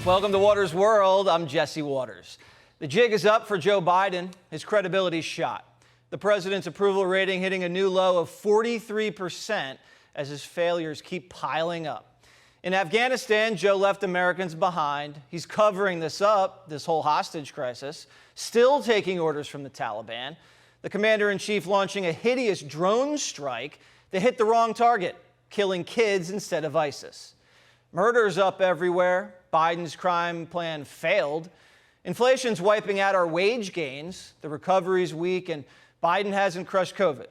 Welcome to Waters World. I'm Jesse Waters. The jig is up for Joe Biden. His credibility's shot. The president's approval rating hitting a new low of 43% as his failures keep piling up. In Afghanistan, Joe left Americans behind. He's covering this up, this whole hostage crisis, still taking orders from the Taliban. The commander-in-chief launching a hideous drone strike that hit the wrong target, killing kids instead of ISIS. Murder's up everywhere. Biden's crime plan failed. Inflation's wiping out our wage gains. The recovery's weak, and Biden hasn't crushed COVID.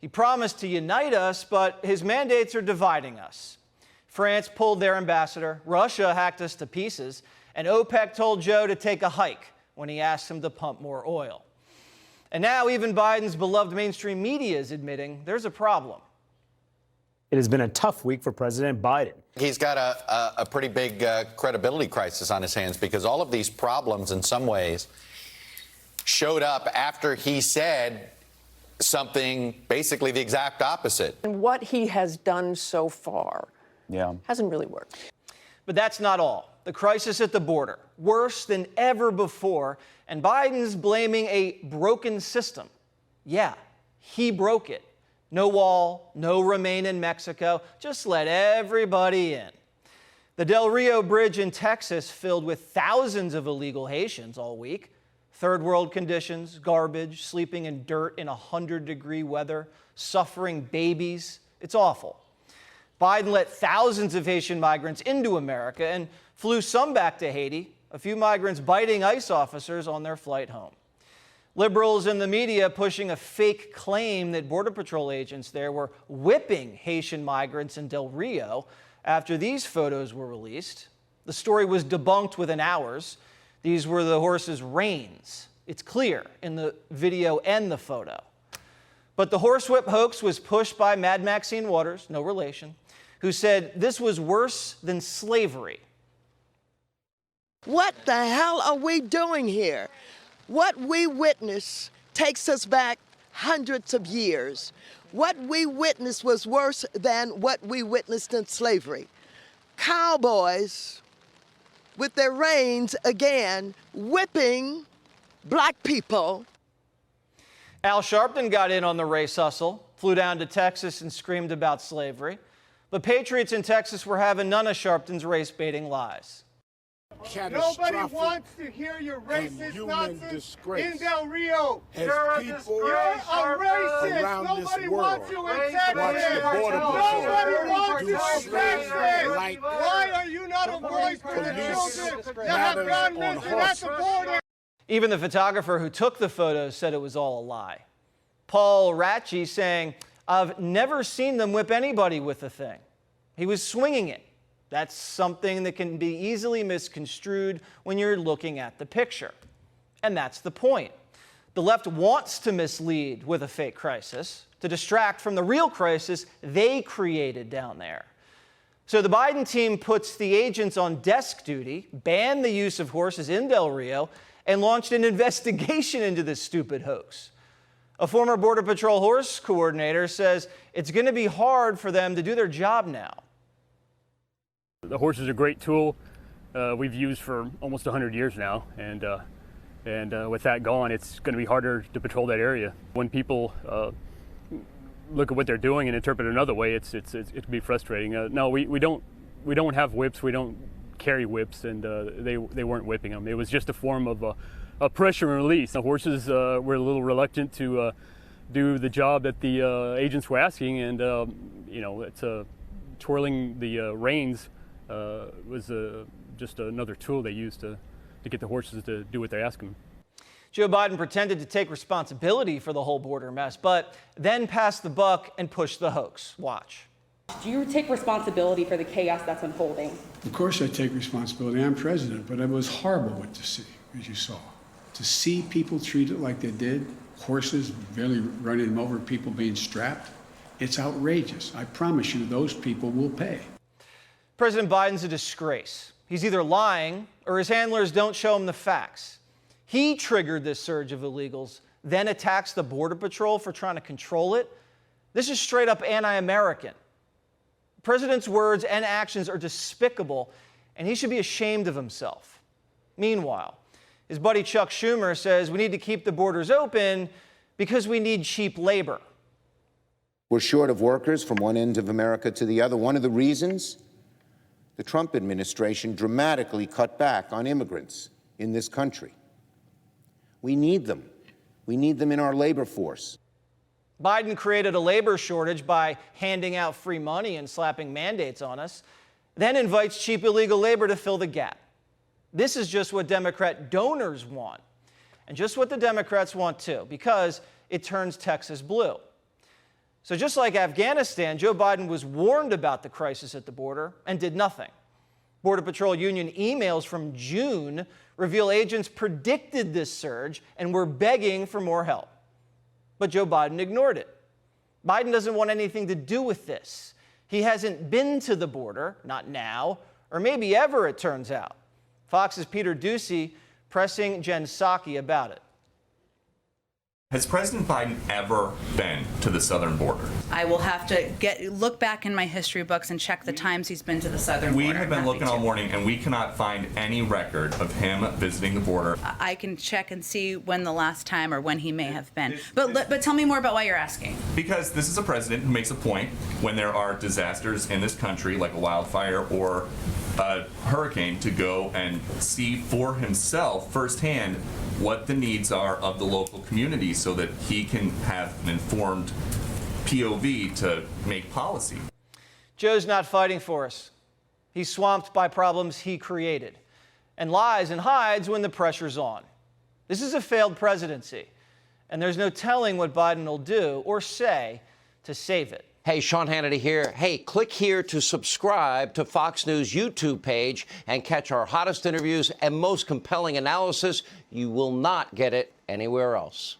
He promised to unite us, but his mandates are dividing us. France pulled their ambassador, Russia hacked us to pieces, and OPEC told Joe to take a hike when he asked him to pump more oil. And now even Biden's beloved mainstream media is admitting there's a problem. It has been a tough week for President Biden. He's got a pretty big credibility crisis on his hands because all of these problems in some ways showed up after he said something basically the exact opposite. And what he has done so far hasn't really worked. But that's not all. The crisis at the border, worse than ever before, and Biden's blaming a broken system. Yeah, he broke it. No wall, no remain in Mexico, just let everybody in. The Del Rio Bridge in Texas filled with thousands of illegal Haitians all week. Third world conditions, garbage, sleeping in dirt in 100-degree weather, suffering babies. It's awful. Biden let thousands of Haitian migrants into America and flew some back to Haiti, a few migrants biting ICE officers on their flight home. Liberals in the media pushing a fake claim that Border Patrol agents there were whipping Haitian migrants in Del Rio after these photos were released. The story was debunked within hours. These were the horses' reins. It's clear in the video and the photo. But the horsewhip hoax was pushed by Mad Maxine Waters, no relation, who said this was worse than slavery. What the hell are we doing here? What we witnessed takes us back hundreds of years. What we witnessed was worse than what we witnessed in slavery. Cowboys with their reins again, whipping black people. Al Sharpton got in on the race hustle, flew down to Texas and screamed about slavery. But patriots in Texas were having none of Sharpton's race-baiting lies. Nobody wants to hear your racist nonsense in Del Rio. You're a racist. Nobody wants you in Texas. Nobody wants you in Texas. Why are you not a voice for the children that have gone missing at the border? Even the photographer who took the photos said it was all a lie. Paul Ratchey saying, "I've never seen them whip anybody with a thing. He was swinging it." That's something that can be easily misconstrued when you're looking at the picture. And that's the point. The left wants to mislead with a fake crisis to distract from the real crisis they created down there. So the Biden team puts the agents on desk duty, banned the use of horses in Del Rio, and launched an investigation into this stupid hoax. A former Border Patrol horse coordinator says it's going to be hard for them to do their job now. The horse is a great tool we've used for almost 100 years now, and with that gone, it's going to be harder to patrol that area. When people look at what they're doing and interpret it another way, it can be frustrating. No, we don't have whips. We don't carry whips, and they weren't whipping them. It was just a form of a pressure and release. The horses were a little reluctant to do the job that the agents were asking, and it's twirling the reins. Was just another tool they used to get the horses to do what they ask them. Joe Biden pretended to take responsibility for the whole border mess, but then passed the buck and pushed the hoax. Watch. Do you take responsibility for the chaos that's unfolding? Of course I take responsibility. I'm president, but it was horrible to see, as you saw. To see people treated like they did, horses barely running them over, people being strapped, it's outrageous. I promise you those people will pay. President Biden's a disgrace. He's either lying or his handlers don't show him the facts. He triggered this surge of illegals, then attacks the Border Patrol for trying to control it. This is straight up anti-American. The president's words and actions are despicable, and he should be ashamed of himself. Meanwhile, his buddy Chuck Schumer says we need to keep the borders open because we need cheap labor. We're short of workers from one end of America to the other. One of the reasons, the Trump administration dramatically cut back on immigrants in this country. We need them. We need them in our labor force. Biden created a labor shortage by handing out free money and slapping mandates on us, then invites cheap illegal labor to fill the gap. This is just what Democrat donors want, and just what the Democrats want too, because it turns Texas blue. So just like Afghanistan, Joe Biden was warned about the crisis at the border and did nothing. Border Patrol Union emails from June reveal agents predicted this surge and were begging for more help. But Joe Biden ignored it. Biden doesn't want anything to do with this. He hasn't been to the border, not now, or maybe ever, it turns out. Fox's Peter Ducey pressing Jen Psaki about it. Has President Biden ever been to the southern border? I will have to look back in my history books and check the times he's been to the southern border. We have been looking all morning, and we cannot find any record of him visiting the border. I can check and see when the last time or when he may have been. But tell me more about why you're asking. Because this is a president who makes a point when there are disasters in this country, like a wildfire or a hurricane, to go and see for himself firsthand what the needs are of the local community so that he can have an informed POV to make policy. Joe's not fighting for us. He's swamped by problems he created and lies and hides when the pressure's on. This is a failed presidency, and there's no telling what Biden will do or say to save it. Hey, Sean Hannity here. Hey, click here to subscribe to Fox News YouTube page and catch our hottest interviews and most compelling analysis. You will not get it anywhere else.